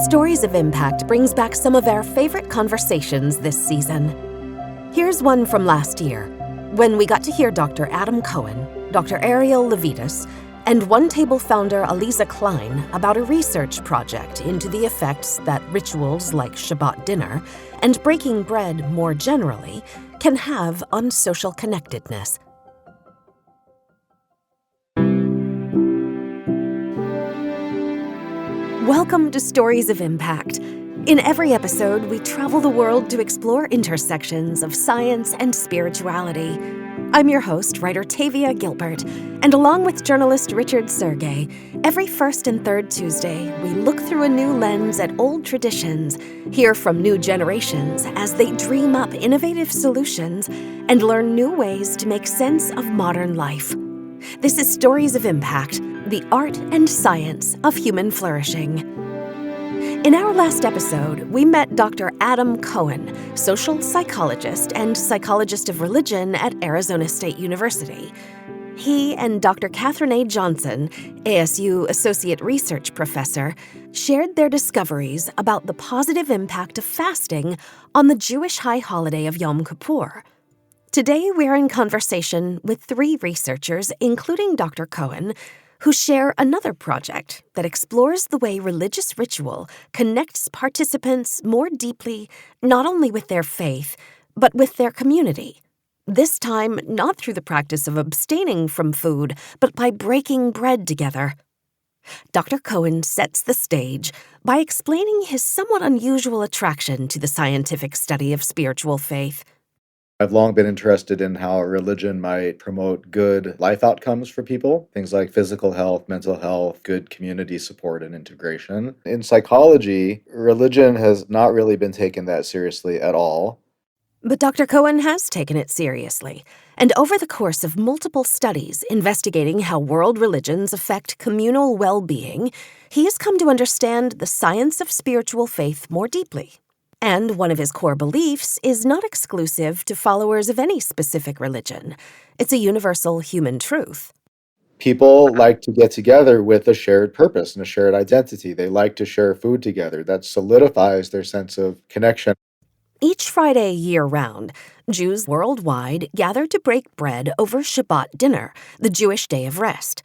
Stories of Impact brings back some of our favorite conversations this season. Here's one from last year, when we got to hear Dr. Adam Cohen, Dr. Arielle Levites, and OneTable founder Aliza Kline about a research project into the effects that rituals like Shabbat dinner and breaking bread more generally can have on social connectedness. Welcome to Stories of Impact. In every episode, we travel the world to explore intersections of science and spirituality. I'm your host, writer Tavia Gilbert, and along with journalist Richard Sergey, every first and third Tuesday, we look through a new lens at old traditions, hear from new generations as they dream up innovative solutions, and learn new ways to make sense of modern life. This is Stories of Impact, the art and science of human flourishing. In our last episode, we met Dr. Adam Cohen, social psychologist and psychologist of religion at Arizona State University. He and Dr. Catherine A. Johnson, ASU Associate Research Professor, shared their discoveries about the positive impact of fasting on the Jewish high holiday of Yom Kippur. Today, we're in conversation with three researchers, including Dr. Cohen, who share another project that explores the way religious ritual connects participants more deeply, not only with their faith, but with their community. This time, not through the practice of abstaining from food, but by breaking bread together. Dr. Cohen sets the stage by explaining his somewhat unusual attraction to the scientific study of spiritual faith. I've long been interested in how religion might promote good life outcomes for people, things like physical health, mental health, good community support, and integration. In psychology, religion has not really been taken that seriously at all. But Dr. Cohen has taken it seriously, and over the course of multiple studies investigating how world religions affect communal well-being, he has come to understand the science of spiritual faith more deeply. And one of his core beliefs is not exclusive to followers of any specific religion. It's a universal human truth. People like to get together with a shared purpose and a shared identity. They like to share food together. That solidifies their sense of connection. Each Friday year-round, Jews worldwide gather to break bread over Shabbat dinner, the Jewish day of rest.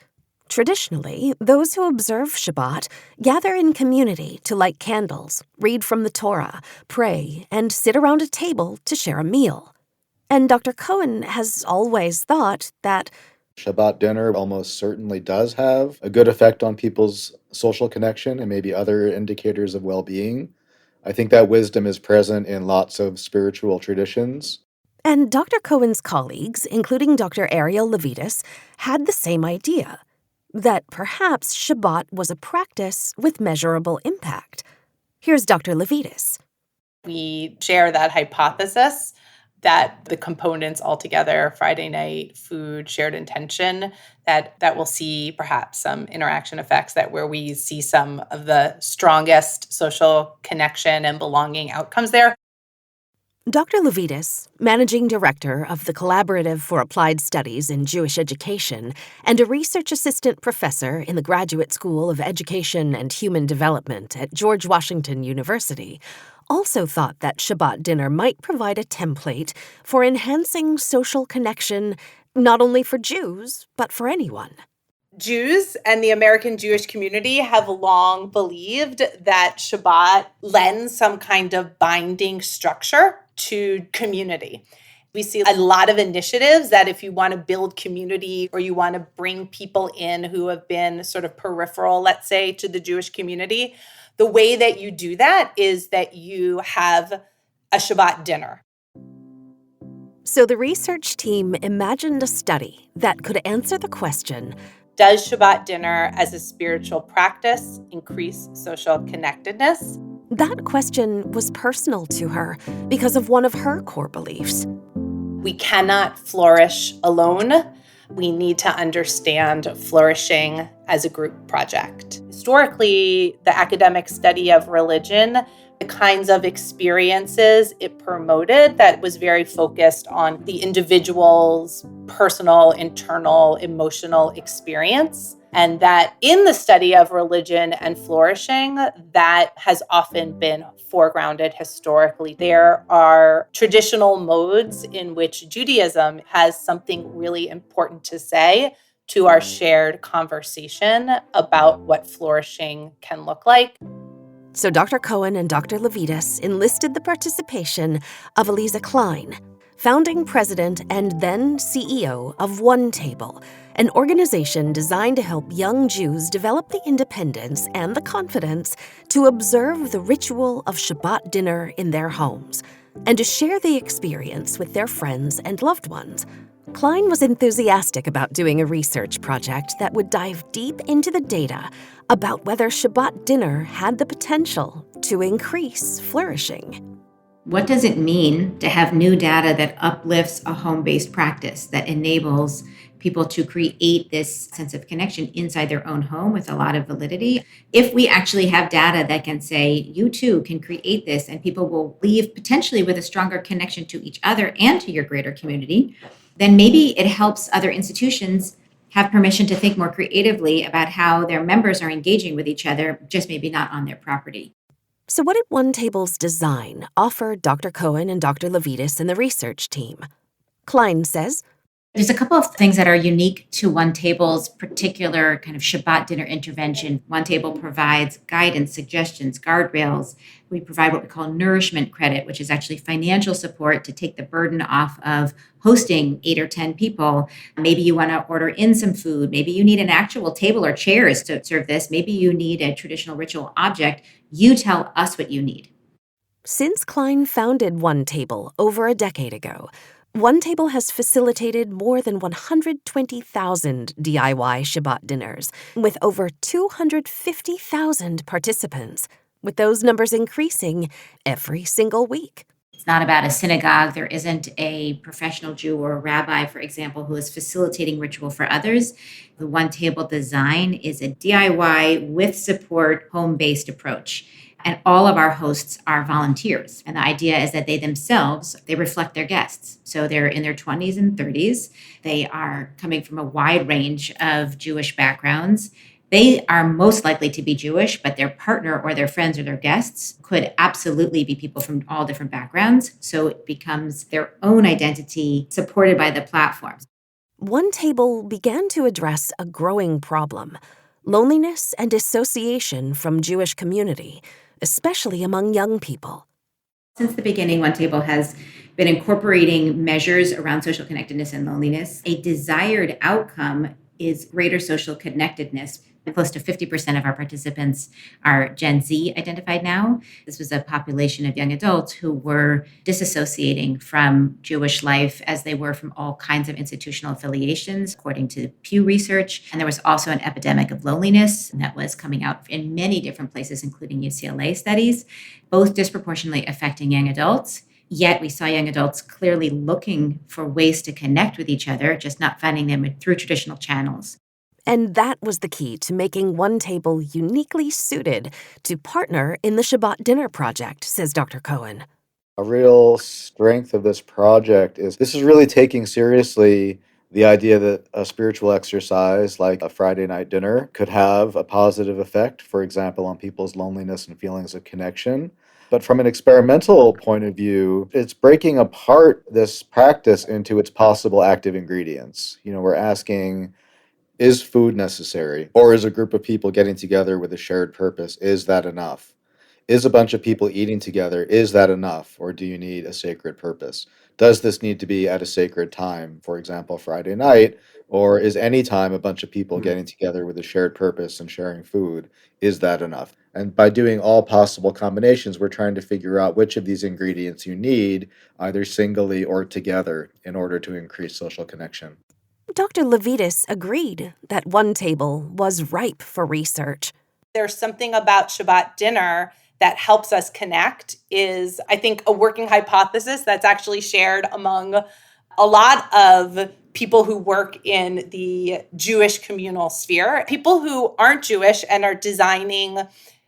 Traditionally, those who observe Shabbat gather in community to light candles, read from the Torah, pray, and sit around a table to share a meal. And Dr. Cohen has always thought that Shabbat dinner almost certainly does have a good effect on people's social connection and maybe other indicators of well-being. I think that wisdom is present in lots of spiritual traditions. And Dr. Cohen's colleagues, including Dr. Arielle Levites, had the same idea, that perhaps Shabbat was a practice with measurable impact. Here's Dr. Levites. We share that hypothesis that the components altogether, Friday night, food, shared intention, that will see perhaps some interaction effects where we see some of the strongest social connection and belonging outcomes there. Dr. Levites, managing director of the Collaborative for Applied Studies in Jewish Education and a research assistant professor in the Graduate School of Education and Human Development at George Washington University, also thought that Shabbat dinner might provide a template for enhancing social connection not only for Jews, but for anyone. Jews and the American Jewish community have long believed that Shabbat lends some kind of binding structure to community. We see a lot of initiatives that if you want to build community or you want to bring people in who have been sort of peripheral, let's say, to the Jewish community, the way that you do that is that you have a Shabbat dinner. So the research team imagined a study that could answer the question, does Shabbat dinner as a spiritual practice increase social connectedness? That question was personal to her because of one of her core beliefs. We cannot flourish alone. We need to understand flourishing as a group project. Historically, the academic study of religion, the kinds of experiences it promoted that was very focused on the individual's personal, internal, emotional experience. And that in the study of religion and flourishing, that has often been foregrounded historically. There are traditional modes in which Judaism has something really important to say to our shared conversation about what flourishing can look like. So Dr. Cohen and Dr. Levites enlisted the participation of Aliza Kline, founding president and then CEO of OneTable, an organization designed to help young Jews develop the independence and the confidence to observe the ritual of Shabbat dinner in their homes and to share the experience with their friends and loved ones. Kline was enthusiastic about doing a research project that would dive deep into the data about whether Shabbat dinner had the potential to increase flourishing. What does it mean to have new data that uplifts a home-based practice, that enables people to create this sense of connection inside their own home with a lot of validity? If we actually have data that can say, you too can create this, and people will leave potentially with a stronger connection to each other and to your greater community, then maybe it helps other institutions have permission to think more creatively about how their members are engaging with each other, just maybe not on their property. So what did OneTable's design offer Dr. Cohen and Dr. Levites and the research team? Kline says, there's a couple of things that are unique to OneTable's particular kind of Shabbat dinner intervention. OneTable provides guidance, suggestions, guardrails. We provide what we call nourishment credit, which is actually financial support to take the burden off of hosting 8 or 10 people. Maybe you want to order in some food. Maybe you need an actual table or chairs to serve this. Maybe you need a traditional ritual object. You tell us what you need. Since Kline founded OneTable over a decade ago, OneTable has facilitated more than 120,000 DIY Shabbat dinners with over 250,000 participants, with those numbers increasing every single week. It's not about a synagogue. There isn't a professional Jew or a rabbi, for example, who is facilitating ritual for others. The OneTable design is a DIY with support, home-based approach. And all of our hosts are volunteers. And the idea is that they themselves, they reflect their guests. So they're in their 20s and 30s. They are coming from a wide range of Jewish backgrounds. They are most likely to be Jewish, but their partner or their friends or their guests could absolutely be people from all different backgrounds. So it becomes their own identity supported by the platforms. OneTable began to address a growing problem: loneliness and dissociation from Jewish community, especially among young people. Since the beginning, OneTable has been incorporating measures around social connectedness and loneliness. A desired outcome is greater social connectedness. Close to 50% of our participants are Gen Z identified now. This was a population of young adults who were disassociating from Jewish life as they were from all kinds of institutional affiliations, according to Pew Research. And there was also an epidemic of loneliness that was coming out in many different places, including UCLA studies, both disproportionately affecting young adults. Yet we saw young adults clearly looking for ways to connect with each other, just not finding them through traditional channels. And that was the key to making OneTable uniquely suited to partner in the Shabbat Dinner Project, says Dr. Cohen. A real strength of this project is this is really taking seriously the idea that a spiritual exercise like a Friday night dinner could have a positive effect, for example, on people's loneliness and feelings of connection. But from an experimental point of view, it's breaking apart this practice into its possible active ingredients. We're asking, is food necessary? Or is a group of people getting together with a shared purpose, is that enough? Is a bunch of people eating together, is that enough? Or do you need a sacred purpose? Does this need to be at a sacred time, for example, Friday night? Or is any time a bunch of people getting together with a shared purpose and sharing food, is that enough? And by doing all possible combinations, we're trying to figure out which of these ingredients you need, either singly or together, in order to increase social connection. Dr. Levites agreed that OneTable was ripe for research. There's something about Shabbat dinner that helps us connect is, I think, a working hypothesis that's actually shared among a lot of people who work in the Jewish communal sphere. People who aren't Jewish and are designing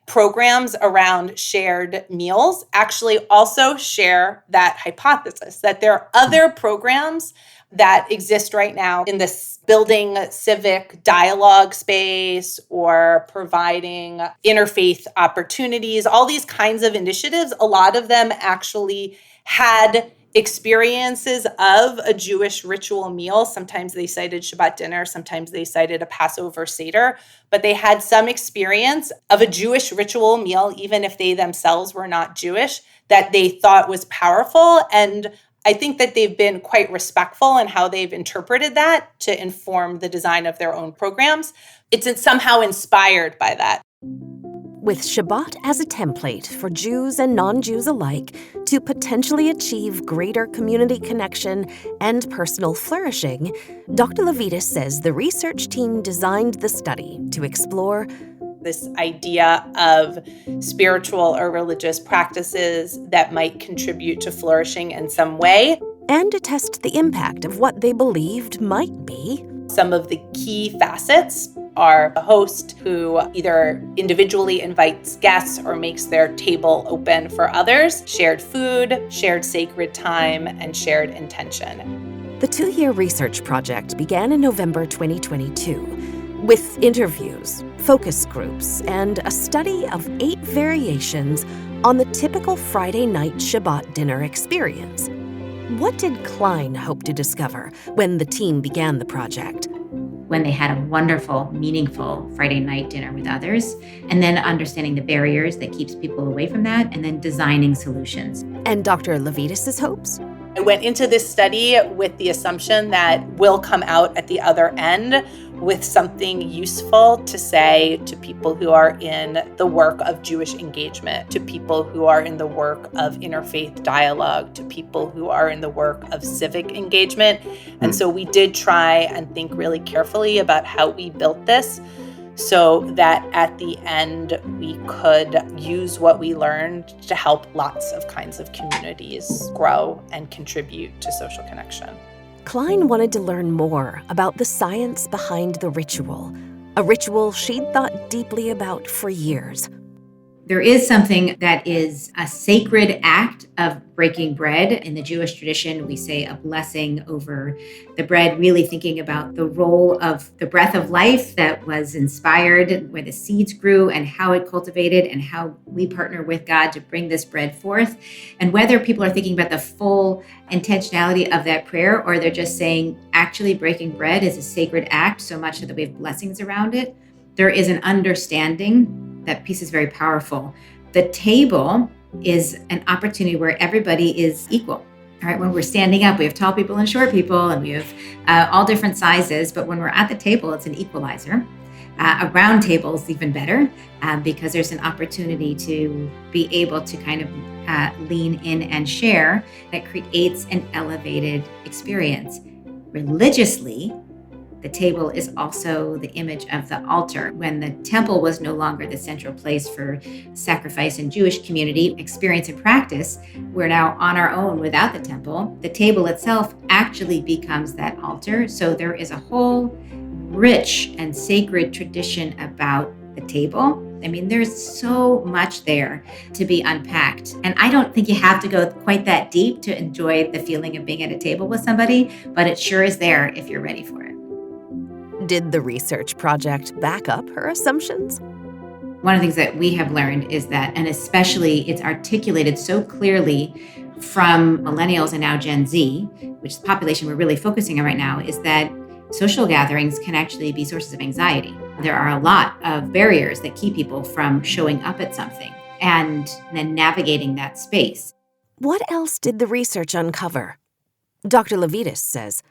programs around shared meals actually also share that hypothesis, that there are other programs that exist right now in this building civic dialogue space or providing interfaith opportunities, all these kinds of initiatives, a lot of them actually had experiences of a Jewish ritual meal. Sometimes they cited Shabbat dinner, sometimes they cited a Passover Seder, but they had some experience of a Jewish ritual meal, even if they themselves were not Jewish, that they thought was powerful. And I think that they've been quite respectful in how they've interpreted that to inform the design of their own programs. It's somehow inspired by that. With Shabbat as a template for Jews and non-Jews alike to potentially achieve greater community connection and personal flourishing, Dr. Levites says the research team designed the study to explore this idea of spiritual or religious practices that might contribute to flourishing in some way, and to test the impact of what they believed might be. Some of the key facets are a host who either individually invites guests or makes their table open for others, shared food, shared sacred time, and shared intention. The 2-year research project began in November 2022 with interviews, focus groups, and a study of 8 variations on the typical Friday night Shabbat dinner experience. What did Kline hope to discover when the team began the project? When they had a wonderful, meaningful Friday night dinner with others, and then understanding the barriers that keeps people away from that, and then designing solutions. And Dr. Levites' hopes? I went into this study with the assumption that we'll come out at the other end with something useful to say to people who are in the work of Jewish engagement, to people who are in the work of interfaith dialogue, to people who are in the work of civic engagement. And so we did try and think really carefully about how we built this so that at the end we could use what we learned to help lots of kinds of communities grow and contribute to social connection. Kline wanted to learn more about the science behind the ritual, a ritual she'd thought deeply about for years. There is something that is a sacred act of breaking bread. In the Jewish tradition, we say a blessing over the bread, really thinking about the role of the breath of life that was inspired, where the seeds grew and how it cultivated and how we partner with God to bring this bread forth. And whether people are thinking about the full intentionality of that prayer, or they're just saying, actually breaking bread is a sacred act, so much that we have blessings around it, there is an understanding. That piece is very powerful. The table is an opportunity where everybody is equal. All right, when we're standing up, we have tall people and short people, and we have all different sizes. But when we're at the table, it's an equalizer. A round table is even better because there's an opportunity to be able to kind of lean in and share that creates an elevated experience. Religiously, the table is also the image of the altar. When the temple was no longer the central place for sacrifice in Jewish community experience and practice, we're now on our own without the temple. The table itself actually becomes that altar. So there is a whole rich and sacred tradition about the table. I mean, there's so much there to be unpacked. And I don't think you have to go quite that deep to enjoy the feeling of being at a table with somebody, but it sure is there if you're ready for it. Did the research project back up her assumptions? One of the things that we have learned is that, and especially it's articulated so clearly from millennials and now Gen Z, which is the population we're really focusing on right now, is that social gatherings can actually be sources of anxiety. There are a lot of barriers that keep people from showing up at something and then navigating that space. What else did the research uncover? Dr. Levites says,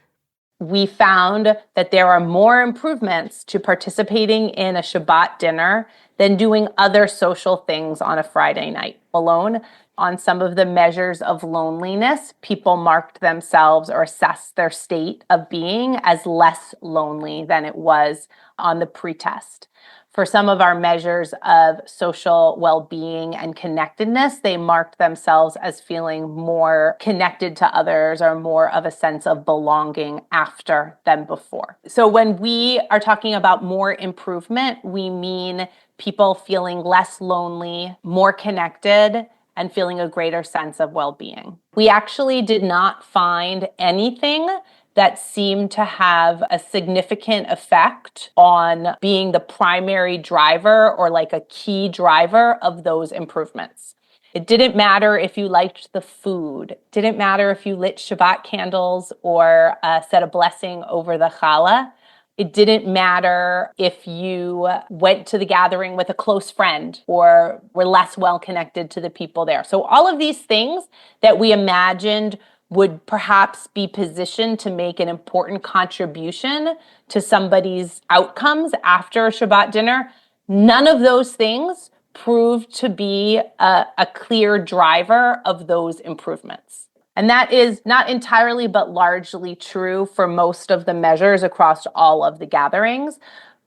we found that there are more improvements to participating in a Shabbat dinner than doing other social things on a Friday night alone. On some of the measures of loneliness, people marked themselves or assessed their state of being as less lonely than it was on the pretest. For some of our measures of social well-being and connectedness, they marked themselves as feeling more connected to others or more of a sense of belonging after than before. So when we are talking about more improvement, we mean people feeling less lonely, more connected, and feeling a greater sense of well-being. We actually did not find anything that seem to have a significant effect on being the primary driver or like a key driver of those improvements. It didn't matter if you liked the food. It didn't matter if you lit Shabbat candles or said a blessing over the challah. It didn't matter if you went to the gathering with a close friend or were less well connected to the people there. So all of these things that we imagined would perhaps be positioned to make an important contribution to somebody's outcomes after a Shabbat dinner, none of those things proved to be a clear driver of those improvements. And that is not entirely, but largely true for most of the measures across all of the gatherings.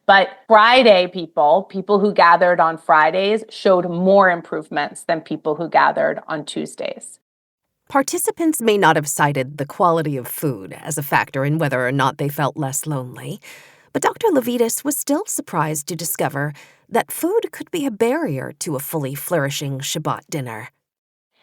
But Friday people who gathered on Fridays showed more improvements than people who gathered on Tuesdays. Participants may not have cited the quality of food as a factor in whether or not they felt less lonely, but Dr. Levites was still surprised to discover that food could be a barrier to a fully flourishing Shabbat dinner.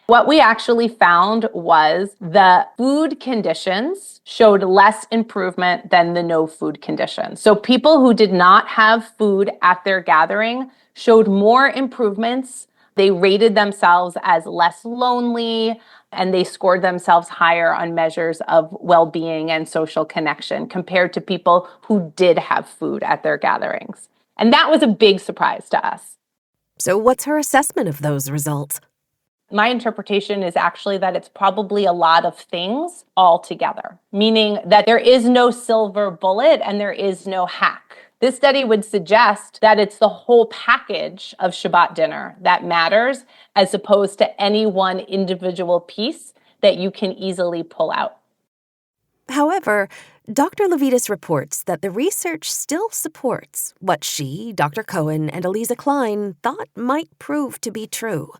What we actually found was the food conditions showed less improvement than the no food conditions. So people who did not have food at their gathering showed more improvements. They rated themselves as less lonely, and they scored themselves higher on measures of well-being and social connection compared to people who did have food at their gatherings. And that was a big surprise to us. So what's her assessment of those results? My interpretation is actually that it's probably a lot of things all together, meaning that there is no silver bullet and there is no hack. This study would suggest that it's the whole package of Shabbat dinner that matters, as opposed to any one individual piece that you can easily pull out. However, Dr. Levites reports that the research still supports what she, Dr. Cohen, and Aliza Kline thought might prove to be true.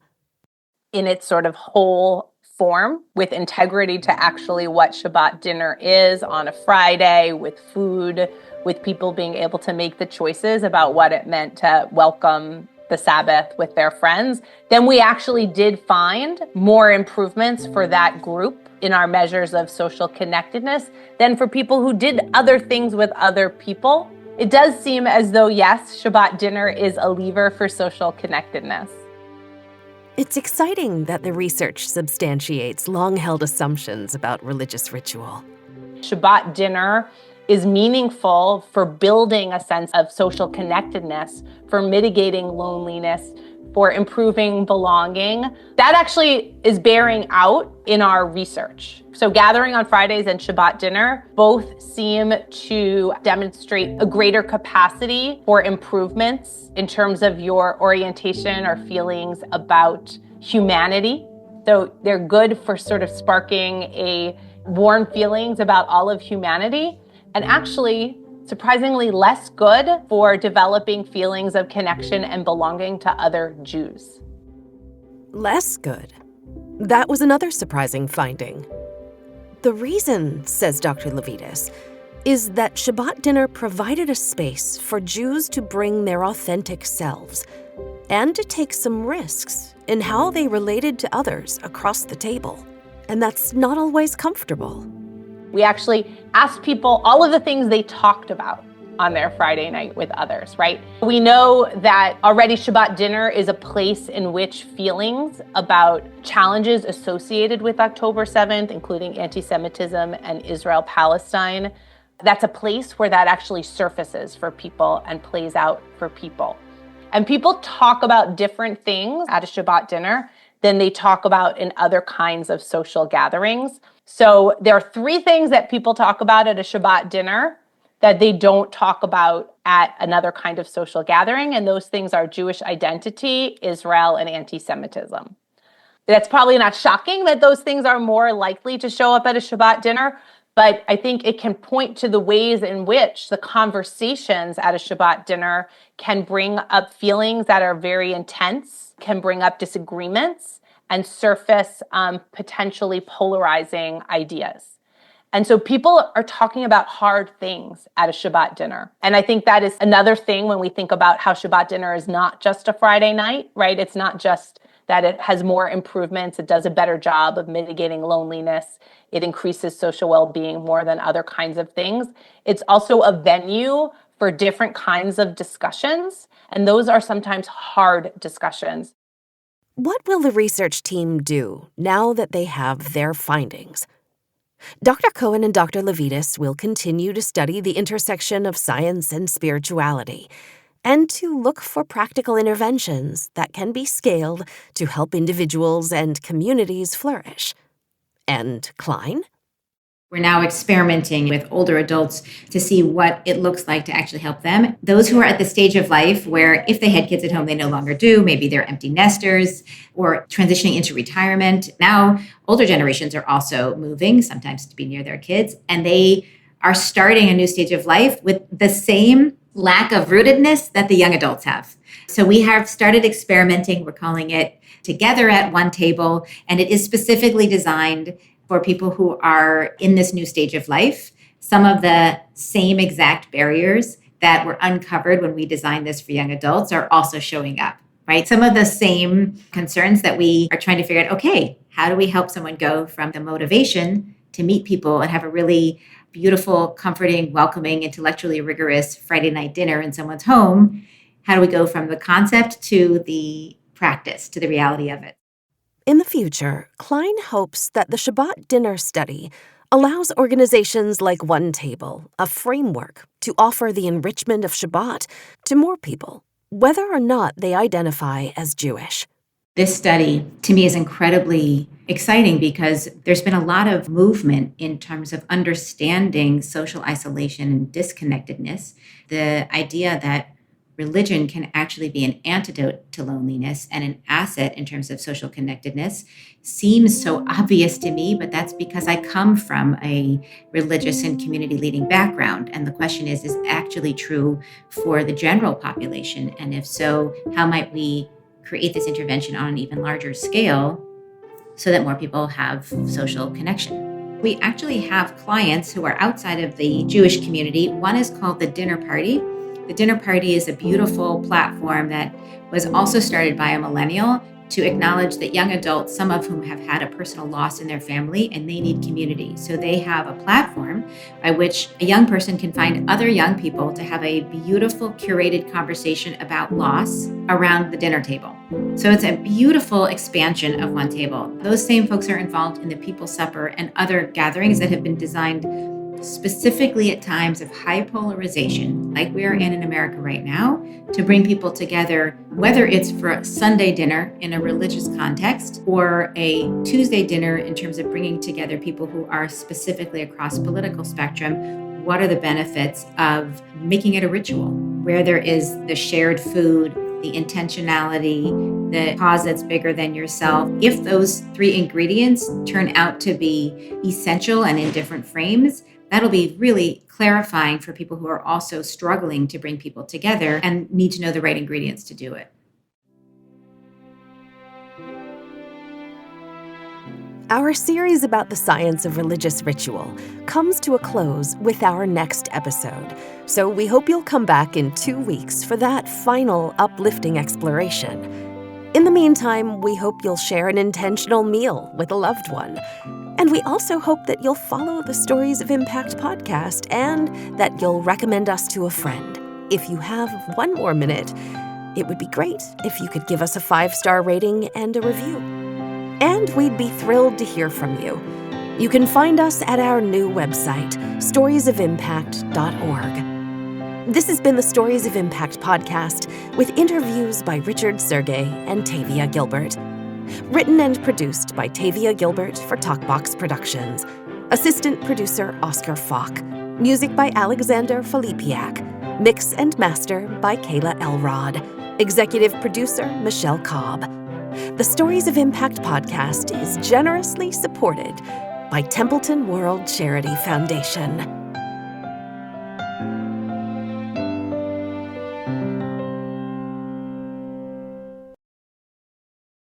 In its sort of whole form, with integrity to actually what Shabbat dinner is on a Friday, with food, with people being able to make the choices about what it meant to welcome the Sabbath with their friends, then we actually did find more improvements for that group in our measures of social connectedness than for people who did other things with other people. It does seem as though, yes, Shabbat dinner is a lever for social connectedness. It's exciting that the research substantiates long-held assumptions about religious ritual. Shabbat dinner is meaningful for building a sense of social connectedness, for mitigating loneliness, for improving belonging. That actually is bearing out in our research. So gathering on Fridays and Shabbat dinner both seem to demonstrate a greater capacity for improvements in terms of your orientation or feelings about humanity. So they're good for sort of sparking a warm feelings about all of humanity, and actually surprisingly less good for developing feelings of connection and belonging to other Jews. Less good. That was another surprising finding. The reason, says Dr. Levites, is that Shabbat dinner provided a space for Jews to bring their authentic selves and to take some risks in how they related to others across the table. And that's not always comfortable. We actually asked people all of the things they talked about on their Friday night with others, right? We know that already Shabbat dinner is a place in which feelings about challenges associated with October 7th, including anti-Semitism and Israel-Palestine, that's a place where that actually surfaces for people and plays out for people. And people talk about different things at a Shabbat dinner than they talk about in other kinds of social gatherings. So there are three things that people talk about at a Shabbat dinner that they don't talk about at another kind of social gathering, and those things are Jewish identity, Israel, and anti-Semitism. That's probably not shocking that those things are more likely to show up at a Shabbat dinner, but I think it can point to the ways in which the conversations at a Shabbat dinner can bring up feelings that are very intense, can bring up disagreements, and surface potentially polarizing ideas. And so people are talking about hard things at a Shabbat dinner. And I think that is another thing when we think about how Shabbat dinner is not just a Friday night, right? It's not just that it has more improvements. It does a better job of mitigating loneliness. It increases social well-being more than other kinds of things. It's also a venue for different kinds of discussions, and those are sometimes hard discussions. What will the research team do now that they have their findings? Dr. Cohen and Dr. Levites will continue to study the intersection of science and spirituality and to look for practical interventions that can be scaled to help individuals and communities flourish. And Kline? We're now experimenting with older adults to see what it looks like to actually help them. Those who are at the stage of life where if they had kids at home, they no longer do, maybe they're empty nesters or transitioning into retirement. Now, older generations are also moving, sometimes to be near their kids, and they are starting a new stage of life with the same lack of rootedness that the young adults have. So we have started experimenting. We're calling it Together at OneTable, and it is specifically designed for people who are in this new stage of life. Some of the same exact barriers that were uncovered when we designed this for young adults are also showing up, right? Some of the same concerns that we are trying to figure out, okay, how do we help someone go from the motivation to meet people and have a really beautiful, comforting, welcoming, intellectually rigorous Friday night dinner in someone's home? How do we go from the concept to the practice, to the reality of it? In the future, Kline hopes that the Shabbat dinner study allows organizations like OneTable a framework to offer the enrichment of Shabbat to more people, whether or not they identify as Jewish. This study, to me, is incredibly exciting because there's been a lot of movement in terms of understanding social isolation and disconnectedness. The idea that religion can actually be an antidote to loneliness and an asset in terms of social connectedness seems so obvious to me, but that's because I come from a religious and community leading background. And the question is actually true for the general population? And if so, how might we create this intervention on an even larger scale so that more people have social connection? We actually have clients who are outside of the Jewish community. One is called the Dinner Party. The Dinner Party is a beautiful platform that was also started by a millennial to acknowledge that young adults, some of whom have had a personal loss in their family, and they need community. So they have a platform by which a young person can find other young people to have a beautiful, curated conversation about loss around the dinner table. So it's a beautiful expansion of OneTable. Those same folks are involved in the People's Supper and other gatherings that have been designed specifically at times of high polarization, like we are in America right now, to bring people together, whether it's for a Sunday dinner in a religious context or a Tuesday dinner in terms of bringing together people who are specifically across political spectrum. What are the benefits of making it a ritual where there is the shared food, the intentionality, the cause that's bigger than yourself? If those three ingredients turn out to be essential and in different frames, that'll be really clarifying for people who are also struggling to bring people together and need to know the right ingredients to do it. Our series about the science of religious ritual comes to a close with our next episode, so we hope you'll come back in 2 weeks for that final uplifting exploration. In the meantime, we hope you'll share an intentional meal with a loved one. And we also hope that you'll follow the Stories of Impact podcast and that you'll recommend us to a friend. If you have 1 more minute, it would be great if you could give us a 5-star rating and a review. And we'd be thrilled to hear from you. You can find us at our new website, storiesofimpact.org. This has been the Stories of Impact podcast with interviews by Richard Sergey and Tavia Gilbert. Written and produced by Tavia Gilbert for Talkbox Productions. Assistant producer Oscar Falk. Music by Alexander Filipiak. Mix and master by Kayla Elrod. Executive producer Michelle Cobb. The Stories of Impact podcast is generously supported by Templeton World Charity Foundation.